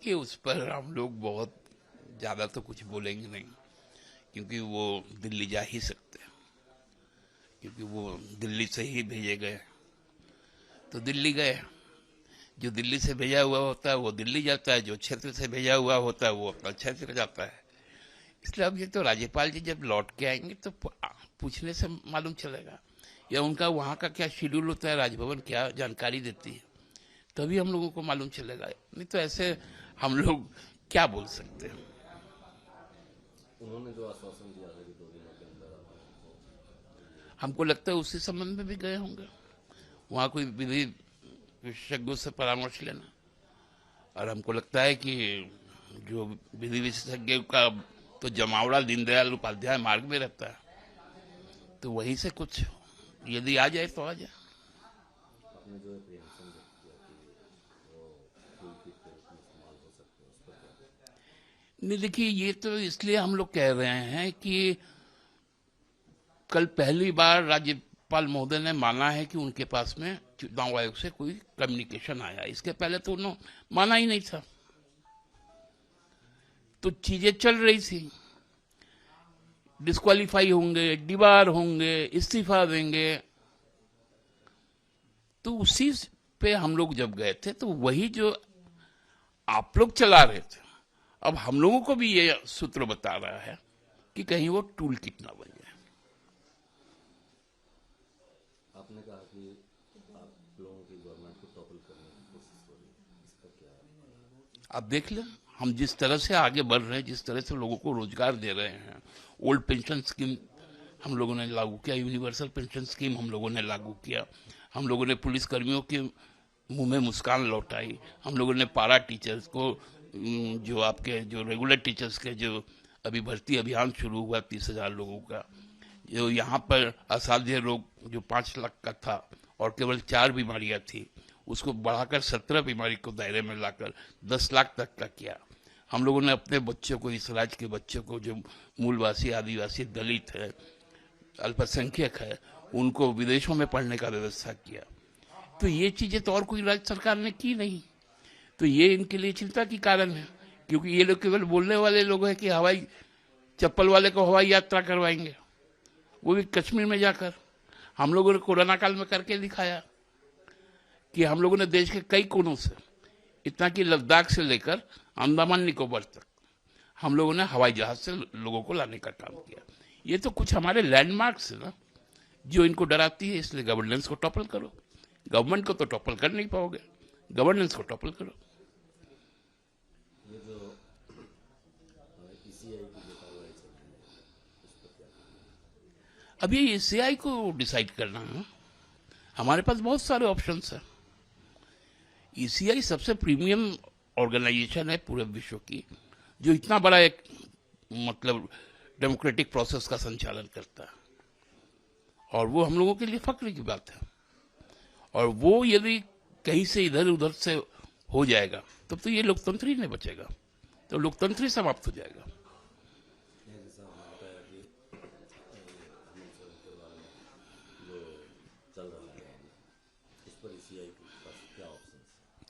देखिए, उस पर हम लोग बहुत ज़्यादा तो कुछ बोलेंगे नहीं, क्योंकि वो दिल्ली जा ही सकते हैं, क्योंकि वो दिल्ली से ही भेजे गए। तो दिल्ली गए, जो दिल्ली से भेजा हुआ होता है वो दिल्ली जाता है, जो क्षेत्र से भेजा हुआ होता है वो अपना क्षेत्र जाता है। इसलिए अब ये तो राज्यपाल जी जब लौट के आएंगे तो पूछने से मालूम चलेगा, या उनका वहाँ का क्या शेड्यूल होता है, राजभवन क्या जानकारी देती है, तभी हम लोगों को मालूम चलेगा। नहीं तो ऐसे हम लोग क्या बोल सकते हैं। उन्होंने जो आश्वासन दिया था कि 2 दिनों के अंदर हमको लगता है उसी संबंध में भी गए होंगे, वहाँ कोई विधि विशेषज्ञों से परामर्श लेना। और हमको लगता है कि जो विधि विशेषज्ञ का तो जमावड़ा दीनदयाल उपाध्याय मार्ग में रहता है, तो वहीं से कुछ यदि आ जाए तो आ जाए। आपने जो एप्रीहेंशन व्यक्त किया कि वो टूल किट के रूप में इस्तेमाल हो सकते हैं, उस पर क्या? नहीं, देखिए, ये तो इसलिए हम लोग कह रहे हैं कि कल पहली बार राज्यपाल महोदय ने माना है कि उनके पास में चुनाव आयोग से कोई कम्युनिकेशन आया। इसके पहले तो उन्होंने माना ही नहीं था, तो चीजें चल रही थी, डिस्क्वालीफाई होंगे, डिबार होंगे, इस्तीफा देंगे। तो उसी पे हम लोग जब गए थे तो वही जो आप लोग चला रहे थे, अब हम लोगों को भी ये सूत्र बता रहा है कि कहीं वो टूल किट ना बन जाए। आपने कहा कि आप लोगों की गवर्नमेंट को टॉपल करने की कोशिश हो रही है, इस पर क्या? आप देख लें, हम जिस तरह से आगे बढ़ रहे हैं, जिस तरह से लोगों को रोजगार दे रहे हैं, ओल्ड पेंशन स्कीम हम लोगों ने लागू किया, यूनिवर्सल पेंशन स्कीम हम लोगों ने लागू किया, हम लोगों ने पुलिस कर्मियों के मुंह में मुस्कान लौटाई, हम लोगों ने पारा टीचर्स को, जो आपके जो रेगुलर टीचर्स के जो अभी भर्ती अभियान शुरू हुआ 30,000 लोगों का, जो यहाँ पर असाध्य रोग जो 5 लाख का था और केवल 4 बीमारियां थी, उसको बढ़ाकर 17 बीमारी को दायरे में लाकर 10 लाख तक का किया। हम लोगों ने अपने बच्चों को, इस राज्य के बच्चों को जो मूलवासी, आदिवासी, दलित है, अल्पसंख्यक है, उनको विदेशों में पढ़ने का व्यवस्था किया। तो ये चीजें तो और कोई राज्य सरकार ने की नहीं, तो ये इनके लिए चिंता की कारण है, क्योंकि ये लोग केवल बोलने वाले लोग हैं कि हवाई चप्पल वाले को हवाई यात्रा करवाएंगे, वो भी कश्मीर में जाकर। हम लोगों ने कोरोना काल में करके दिखाया कि हम लोगों ने देश के कई कोनों से, इतना कि लद्दाख से लेकर अंडमान निकोबार तक हम लोगों ने हवाई जहाज से लोगों को लाने का काम किया। ये तो कुछ हमारे लैंडमार्क्स है ना, जो इनको डराती है। इसलिए गवर्नेंस को टॉपल करो। गवर्नमेंट को तो टॉपल कर नहीं पाओगे, गवर्नेंस को टॉपल करो। ये जो ईसीआई की जो कार्रवाई चल रही है, उस पर क्या कहना? अब ये सीआई को डिसाइड करना है, हमारे पास बहुत सारे ऑप्शंस हैं। ईसीआई सबसे प्रीमियम ऑर्गेनाइजेशन है पूरे विश्व की, जो इतना बड़ा एक मतलब डेमोक्रेटिक प्रोसेस का संचालन करता है, और वो हम लोगों के लिए फक्र की बात है। और वो यदि कहीं से इधर उधर से हो जाएगा तब तो ये लोकतंत्र ही नहीं बचेगा, तो लोकतंत्र ही समाप्त हो जाएगा। जैसा आपने बताया कि हेमंत सोरेन के बारे में जो चल रहा है, उस पर ईसीआई के पास क्या ऑप्शन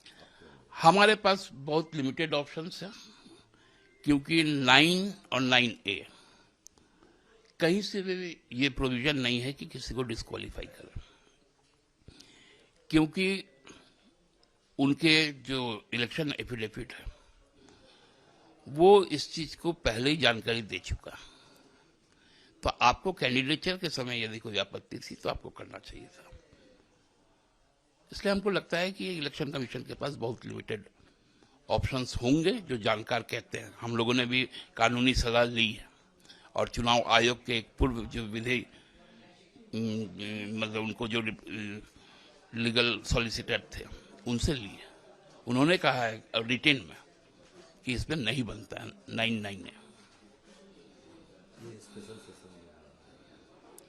है आपके? हमारे पास बहुत लिमिटेड ऑप्शंस हैं, क्योंकि 9 और 9A कहीं से भी ये प्रोविजन नहीं है कि किसी को डिस्क्वालीफाई करें, क्योंकि उनके जो इलेक्शन एफिडेविट है वो इस चीज को पहले ही जानकारी दे चुका। तो आपको कैंडिडेचर के समय यदि कोई आपत्ति थी तो आपको करना चाहिए था। इसलिए हमको लगता है कि इलेक्शन कमीशन के पास बहुत लिमिटेड ऑप्शंस होंगे, जो जानकार कहते हैं। हम लोगों ने भी कानूनी सलाह ली है, और चुनाव आयोग के एक पूर्व जो विधि मतलब उनको जो लीगल सॉलिसिटर थे उनसे ली है। उन्होंने कहा है रिटेन में कि इसमें नहीं बनता है 9 है।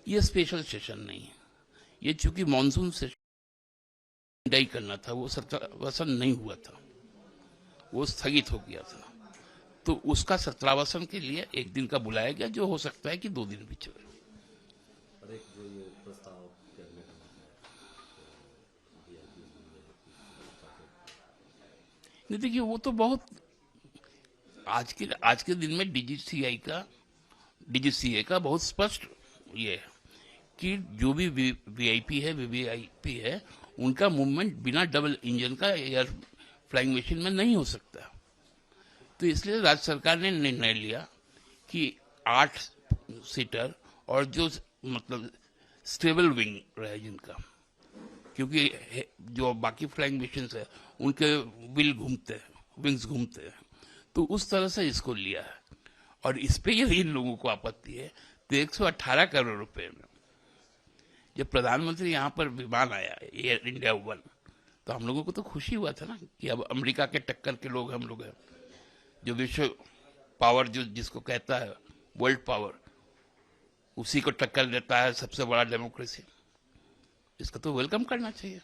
ये स्पेशल सेशन नहीं है, ये चूंकि मानसून सेशन डाई करना था, वो सत्रावसन नहीं हुआ था, वो स्थगित हो गया था। तो उसका सत्रावसन के लिए एक दिन का बुलाया गया, जो हो सकता है कि 2 दिन भी चले। और एक जो ये प्रस्ताव कैबिनेट में नहीं, देखिए, वो तो बहुत आज के दिन में डीजीसीए का बहुत स्पष्ट ये है कि जो भी वीआईपी है वीवीआईपी है उनका मूवमेंट बिना डबल इंजन का एयर फ्लाइंग मशीन में नहीं हो सकता। तो इसलिए राज्य सरकार ने निर्णय लिया कि 8 सीटर और जो मतलब स्टेबल विंग रहे जिनका, क्योंकि जो बाकी फ्लाइंग मशीन है उनके विंग्स घूमते हैं, तो उस तरह से इसको लिया है। और इस पे यदि इन लोगों को आपत्ति है तो 118 करोड़ रुपए में जब प्रधानमंत्री यहाँ पर विमान आया एयर इंडिया 1, तो हम लोगों को तो खुशी हुआ था ना कि अब अमेरिका के टक्कर के लोग हम लोग हैं, जो विश्व पावर जो जिसको कहता है वर्ल्ड पावर, उसी को टक्कर देता है सबसे बड़ा डेमोक्रेसी। इसका तो वेलकम करना चाहिए।